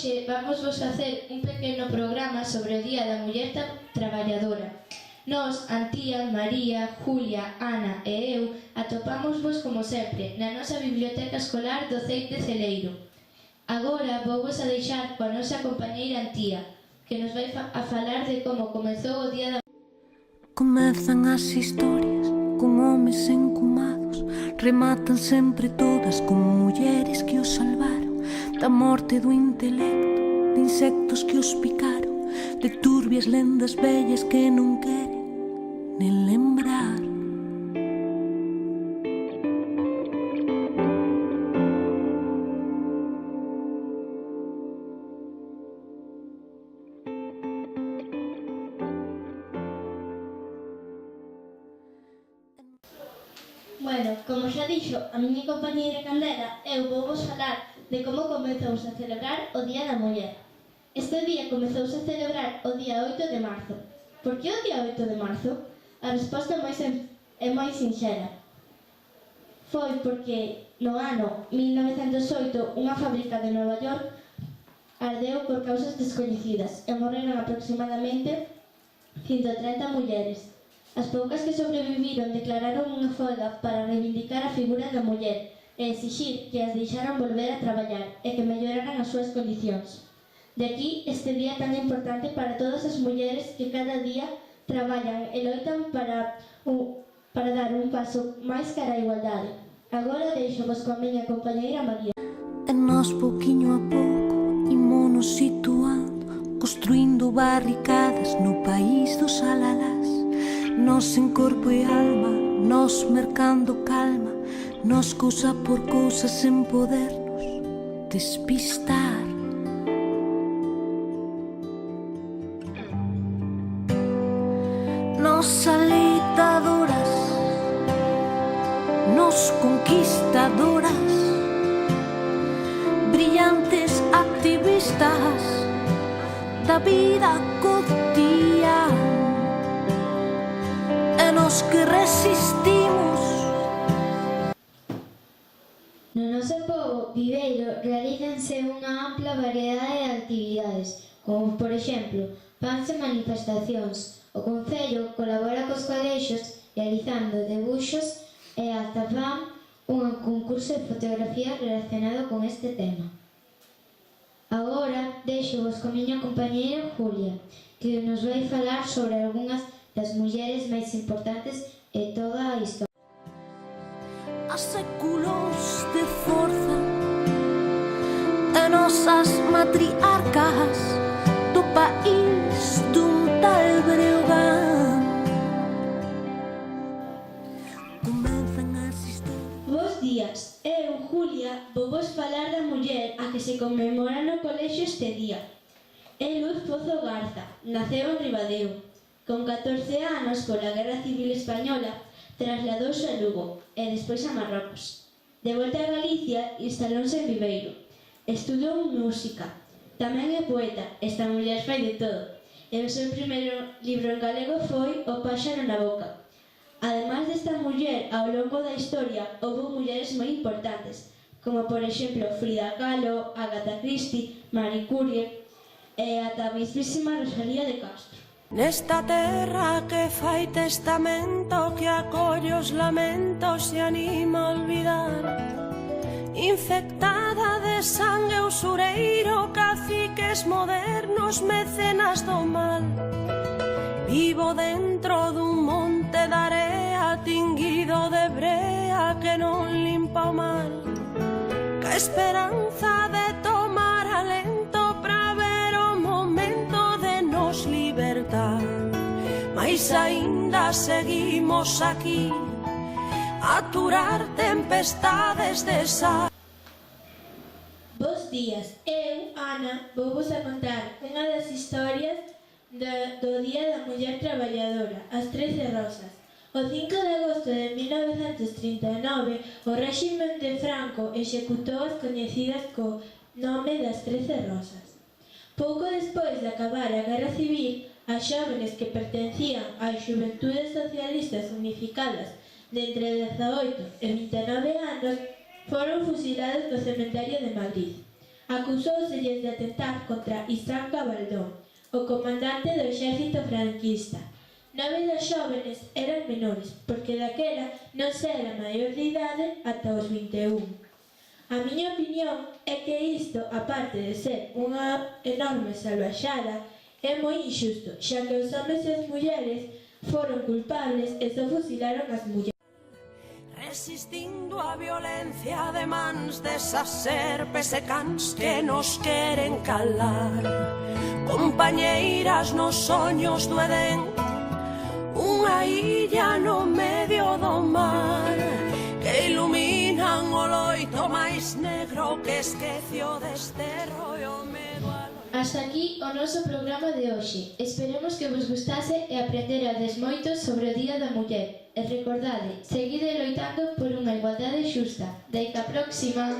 Hoxe vamos vos facer un pequeno programa sobre o Día da Muller Traballadora. Nós, Antía, María, Julia, Ana e eu atopámosvos como sempre na nosa biblioteca escolar do CEIP de Celeiro. Agora vouvos a deixar coa nosa compañeira Antía, que nos vai a falar de como comezou o Día da Muller. Comezan as historias con homes encumados, rematan sempre todas con mulleres que os salvaron da morte do intelecto, de insectos que os picaron, de turbias lendas vellas que non queren nen lembrar. Bueno, como xa dixo a miña compañeira Candela, eu vou vos falar de como comezouse a celebrar o Día da Muller. Este día comezouse a celebrar o día 8 de marzo. Por que o día 8 de marzo? A resposta é moi sinxela. Foi porque no ano 1908 unha fábrica de Nova York ardeu por causas descoñecidas e morreron aproximadamente 130 mulleres. As poucas que sobreviviron declararon unha folga para reivindicar a figura da muller e exixir que as deixaran volver a traballar e que melloraran as súas condicións. De aquí este día tan importante para todas as mulleres que cada día traballan e loitan para dar un paso máis cara á igualdade. Agora deixo-vos coa miña compañeira María. E nós, pouquiño a pouco, imónos situando, construindo barricadas no país dos alalás. Nós en corpo e alma, nós mercando calma, nós cousa por cousa sen podernos despistar. Nós alitadoras, nós conquistadoras, brillantes activistas da vida cotidiana. E nos que resistimos. No noso pobo viveiro realízanse unha ampla variedade de actividades, como, por exemplo, fanse manifestacións. O Concello colabora cos colexos realizando debuxos e ata fan un concurso de fotografía relacionado con este tema. Agora deixo-vos con miña compañeira Julia, que nos vai falar sobre algunhas das mulleres máis importantes e toda a historia. A séculos de forza e nosas matriarcas do país dun tal Breogán. Comenzan as historias. Bos días, eu, Julia, vou vos falar da muller a que se conmemora no colexio este día. É Luz Pozo Garza, naceu en Ribadeo. Con 14 anos, pola Guerra Civil Española, trasladouse a Lugo e despois a Marrocos. De volta a Galicia, instalóuse en Viveiro. Estudou música. Tamén é poeta, esta muller fai de todo. E o seu primeiro libro en galego foi O páxaro na boca. Ademais desta muller, ao longo da historia, houve mulleres moi importantes, como por exemplo Frida Kahlo, Agatha Christie, Marie Curie e ata a mismísima Rosalía de Castro. Nesta terra que fai testamento, que acolle os lamentos e anima a olvidar, infectada de sangue usureiro, caciques modernos, mecenas do mal. Vivo dentro dun monte de area tinguido de brea que non limpa o mal, ca esperanza de tomar alento pra ver o momento de nos libertar. Mais aínda seguimos aquí a aturar tempestades de sal. Bos días, eu, Ana, vou vos a contar unha das historias do Día da Muller Traballadora, as 13 Rosas. O 5 de agosto de 1939, o réximen de Franco executou as coñecidas co nome das 13 Rosas. Pouco despois de acabar a Guerra Civil, as xóvenes que pertencían ás Xuventudes Socialistas Unificadas de entre 18 e 29 anos foron fusiladas no cemiterio de Madrid. Acusóuselles de atentar contra Isaac Gabaldón, o comandante do exército franquista. 9 dos xóvenes eran menores, porque daquela non se era maior de idade ata os 21. A miña opinión é que isto, aparte de ser unha enorme salvaxada, é moi injusto, xa que os homes e as mulleres foron culpables e só fusilaron as mulleres. Resistindo a violencia de mans desas serpes e cans que nos queren calar. Compañeiras nos soños do Edén, unha illa no medio do mar, que iluminan o loito máis negro que esquecio desterro e o medo a... Hasta aquí o noso programa de hoxe. Esperemos que vos gustase e aprenderades moito sobre o Día da Muller. E recordade, seguide loitando por unha igualdade xusta. Deica próxima!